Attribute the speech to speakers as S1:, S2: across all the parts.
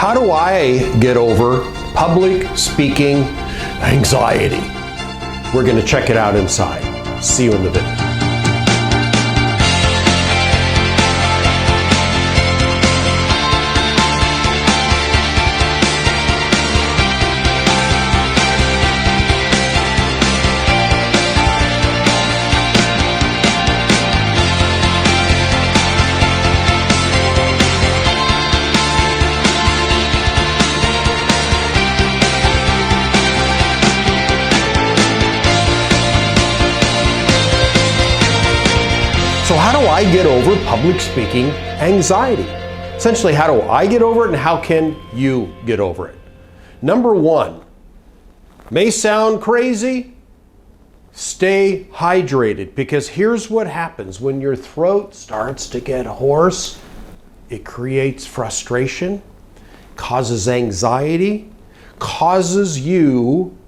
S1: How do I get over public speaking anxiety? We're going to check it out inside. See you in the video. So how do I get over public speaking anxiety? Essentially, how do I get over it and how can you get over it? Number one, may sound crazy, stay hydrated, because here's what happens when your throat starts to get hoarse. It creates frustration, causes anxiety, causes you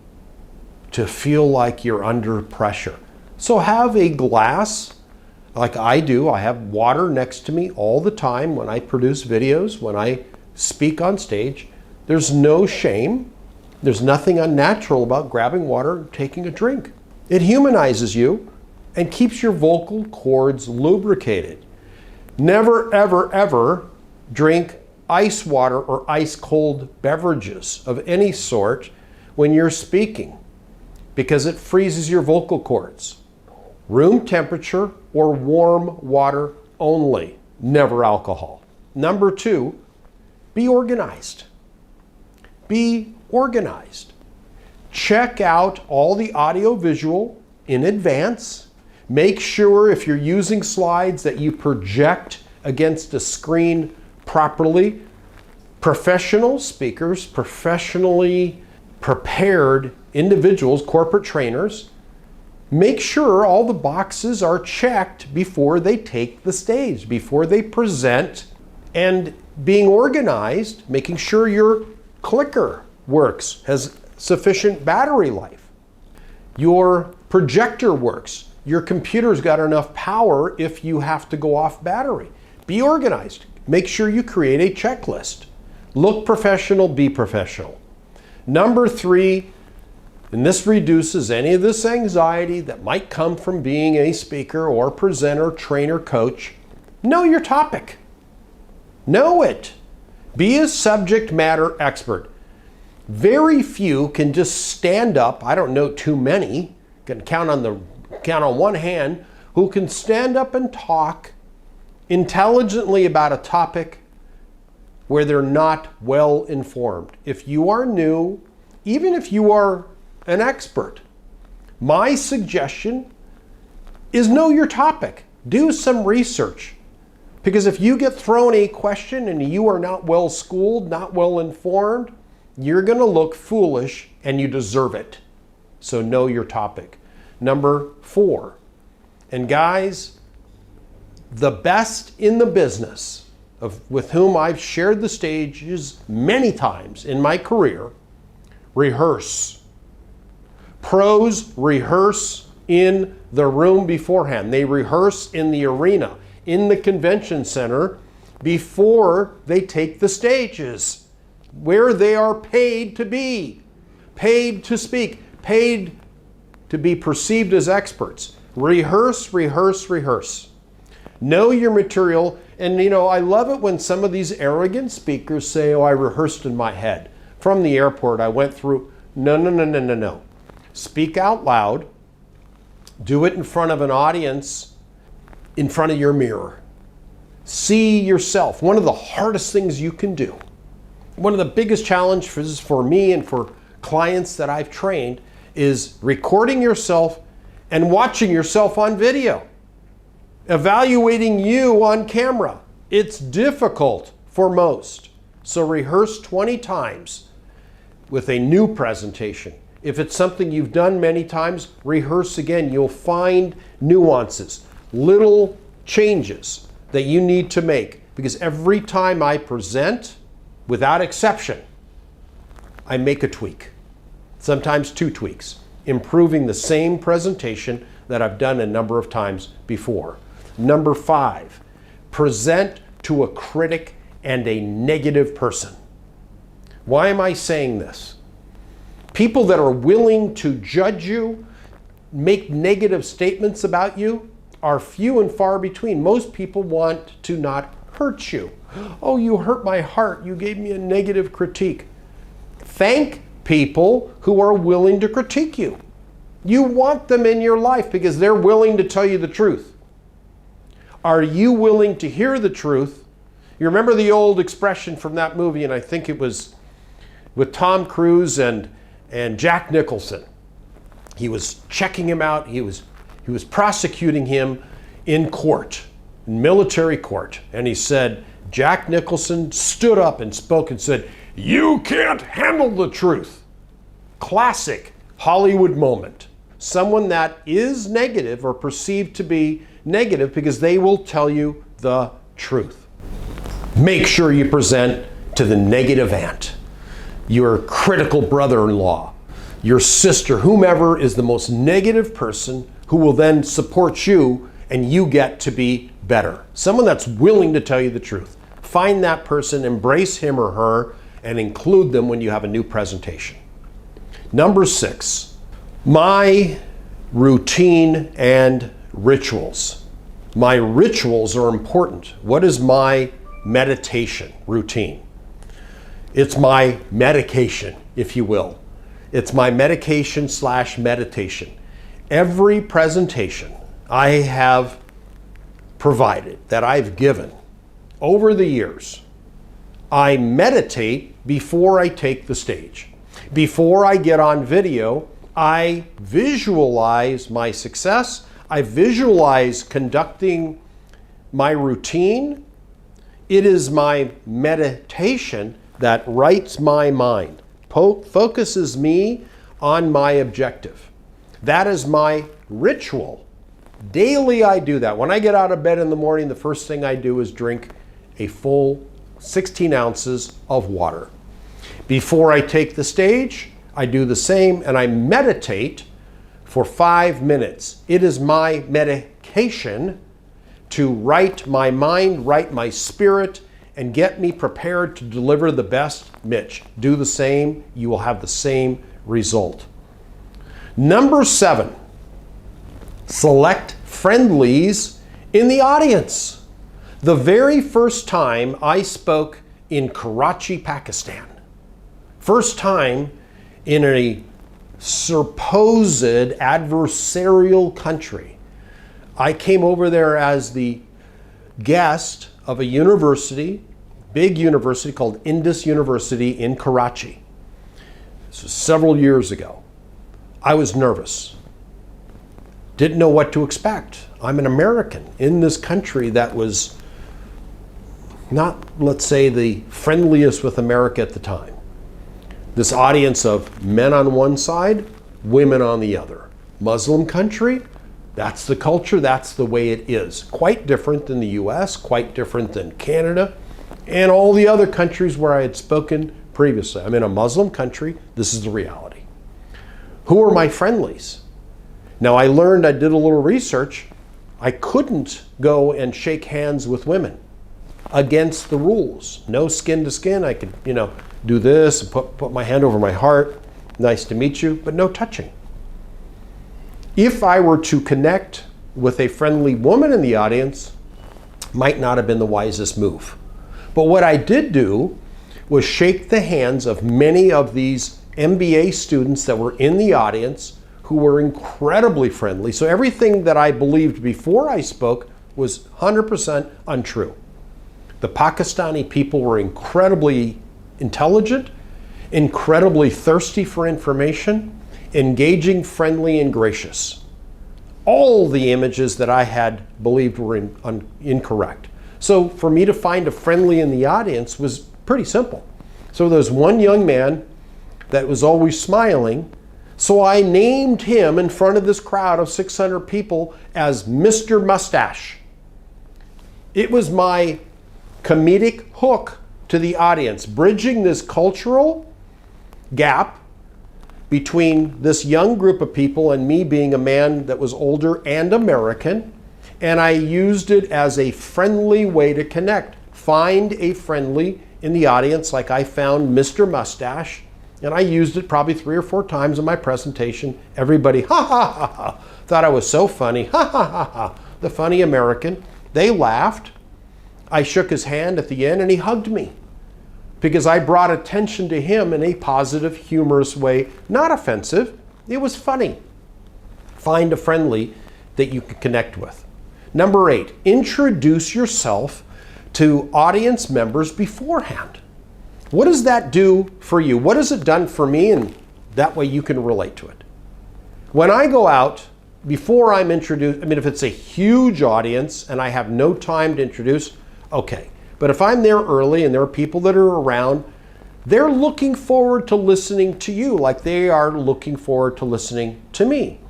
S1: to feel like you're under pressure. So have a glass. Like I do, I have water next to me all the time when I produce videos, when I speak on stage. There's no shame. There's nothing unnatural about grabbing water and taking a drink. It humanizes you and keeps your vocal cords lubricated. Never, ever, ever drink ice water or ice cold beverages of any sort when you're speaking, because it freezes your vocal cords. Room temperature or warm water only, never alcohol. Number two, be organized. Be organized. Check out all the audio visual in advance. Make sure if you're using slides that you project against a screen properly. Professional speakers, professionally prepared individuals, corporate trainers, make sure all the boxes are checked before they take the stage, before they present, and being organized, making sure your clicker works, has sufficient battery life, your projector works, your computer's got enough power if you have to go off battery. Be organized. Make sure you create a checklist. Look professional, be professional. Number three, and this reduces any of this anxiety that might come from being a speaker or presenter, trainer, coach. Know your topic. Know it. Be a subject matter expert. Very few can just stand up. I don't know too many. Can count on one hand who can stand up and talk intelligently about a topic where they're not well informed. If you are new, even if you are an expert, my suggestion is know your topic. Do some research. Because if you get thrown a question and you are not well schooled, not well informed, you're going to look foolish and you deserve it. So know your topic. Number four, and guys, the best in the business with whom I've shared the stages many times in my career, rehearse. Pros rehearse in the room beforehand. They rehearse in the arena, in the convention center, before they take the stages, where they are paid to be, paid to speak, paid to be perceived as experts. Rehearse, rehearse, rehearse. Know your material. And I love it when some of these arrogant speakers say, oh, I rehearsed in my head. From the airport, I went through. No. Speak out loud. Do it in front of an audience, in front of your mirror. See yourself. One of the hardest things you can do, one of the biggest challenges for me and for clients that I've trained, is recording yourself and watching yourself on video, evaluating you on camera. It's difficult for most. So rehearse 20 times with a new presentation. If it's something you've done many times, rehearse again. You'll find nuances, little changes that you need to make. Because every time I present, without exception, I make a tweak. Sometimes 2 tweaks, improving the same presentation that I've done a number of times before. Number 5, present to a critic and a negative person. Why am I saying this? People that are willing to judge you, make negative statements about you, are few and far between. Most people want to not hurt you. Oh, you hurt my heart. You gave me a negative critique. Thank people who are willing to critique you. You want them in your life because they're willing to tell you the truth. Are you willing to hear the truth? You remember the old expression from that movie, and I think it was with Tom Cruise and Jack Nicholson. He was checking him out. He was prosecuting him in court, in military court. And he said, Jack Nicholson stood up and spoke and said, "You can't handle the truth." Classic Hollywood moment. Someone that is negative or perceived to be negative because they will tell you the truth. Make sure you present to the negative aunt, your critical brother-in-law, your sister, whomever is the most negative person who will then support you and you get to be better. Someone that's willing to tell you the truth. Find that person, embrace him or her, and include them when you have a new presentation. Number 6, my routine and rituals. My rituals are important. What is my meditation routine? It's my medication, if you will. It's my medication/meditation. Every presentation I have provided, that I've given over the years, I meditate before I take the stage. Before I get on video, I visualize my success. I visualize conducting my routine. It is my meditation that rights my mind, focuses me on my objective. That is my ritual. Daily I do that. When I get out of bed in the morning, the first thing I do is drink a full 16 ounces of water. Before I take the stage, I do the same, and I meditate for 5 minutes. It is my medication to right my mind, right my spirit, and get me prepared to deliver the best Mitch. Do the same, you will have the same result. Number 7, select friendlies in the audience. The very first time I spoke in Karachi, Pakistan, first time in a supposed adversarial country, I came over there as the guest of a university, big university called Indus University in Karachi. This was several years ago. I was nervous. Didn't know what to expect. I'm an American in this country that was not, let's say, the friendliest with America at the time. This audience of men on one side, women on the other. Muslim country, that's the culture, that's the way it is. Quite different than the US, quite different than Canada, and all the other countries where I had spoken previously. I'm in a Muslim country, this is the reality. Who are my friendlies? Now I learned, I did a little research, I couldn't go and shake hands with women. Against the rules. No skin to skin, I could, do this and put my hand over my heart, nice to meet you, but no touching. If I were to connect with a friendly woman in the audience, might not have been the wisest move. But what I did do was shake the hands of many of these MBA students that were in the audience who were incredibly friendly. So everything that I believed before I spoke was 100% untrue. The Pakistani people were incredibly intelligent, incredibly thirsty for information, engaging, friendly, and gracious. All the images that I had believed were incorrect. So for me to find a friendly in the audience was pretty simple. So there's one young man that was always smiling, so I named him in front of this crowd of 600 people as Mr. Mustache. It was my comedic hook to the audience, bridging this cultural gap between this young group of people and me being a man that was older and American, and I used it as a friendly way to connect. Find a friendly in the audience, like I found Mr. Mustache, and I used it probably 3 or 4 times in my presentation. Everybody, ha ha ha ha, thought I was so funny, ha ha ha ha, the funny American. They laughed. I shook his hand at the end and he hugged me because I brought attention to him in a positive, humorous way, not offensive. It was funny. Find a friendly that you can connect with. Number 8, introduce yourself to audience members beforehand. What does that do for you? What has it done for me? And that way you can relate to it. When I go out, before I'm introduced, if it's a huge audience and I have no time to introduce, okay. But if I'm there early and there are people that are around, they're looking forward to listening to you like they are looking forward to listening to me.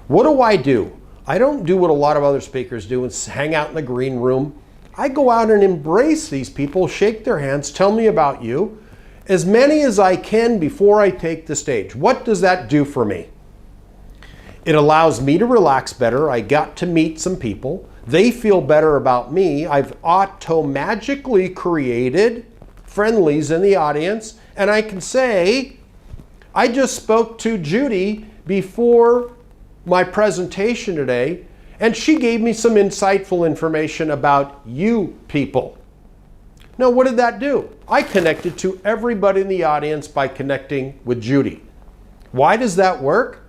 S1: What do? I don't do what a lot of other speakers do and hang out in the green room. I go out and embrace these people, shake their hands, tell me about you, as many as I can before I take the stage. What does that do for me? It allows me to relax better. I got to meet some people. They feel better about me. I've auto-magically created friendlies in the audience, and I can say, I just spoke to Judy before my presentation today, and she gave me some insightful information about you people. Now, what did that do? I connected to everybody in the audience by connecting with Judy. Why does that work?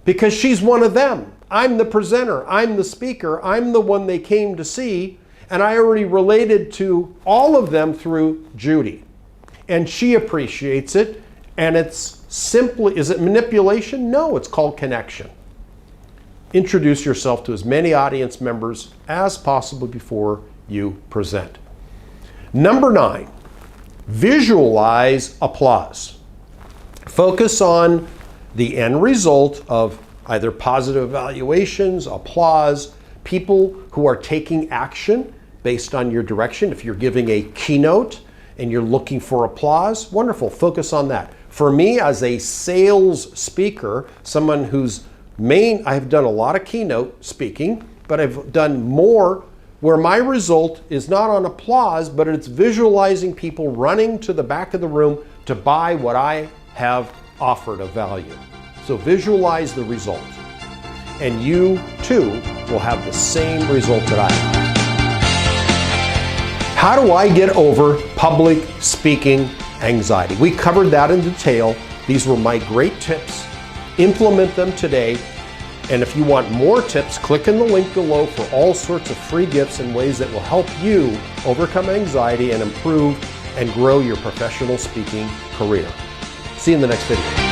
S1: Because she's one of them. I'm the presenter, I'm the speaker, I'm the one they came to see, and I already related to all of them through Judy. And she appreciates it, and it's simply, is it manipulation? No, it's called connection. Introduce yourself to as many audience members as possible before you present. Number 9, visualize applause. Focus on the end result of either positive evaluations, applause, people who are taking action based on your direction. If you're giving a keynote and you're looking for applause, wonderful, focus on that. For me, as a sales speaker, someone who's I've done a lot of keynote speaking, but I've done more where my result is not on applause, but it's visualizing people running to the back of the room to buy what I have offered of value. So visualize the result, and you too will have the same result that I have. How do I get over public speaking anxiety? We covered that in detail. These were my great tips. Implement them today. And if you want more tips, click in the link below for all sorts of free gifts and ways that will help you overcome anxiety and improve and grow your professional speaking career. See you in the next video.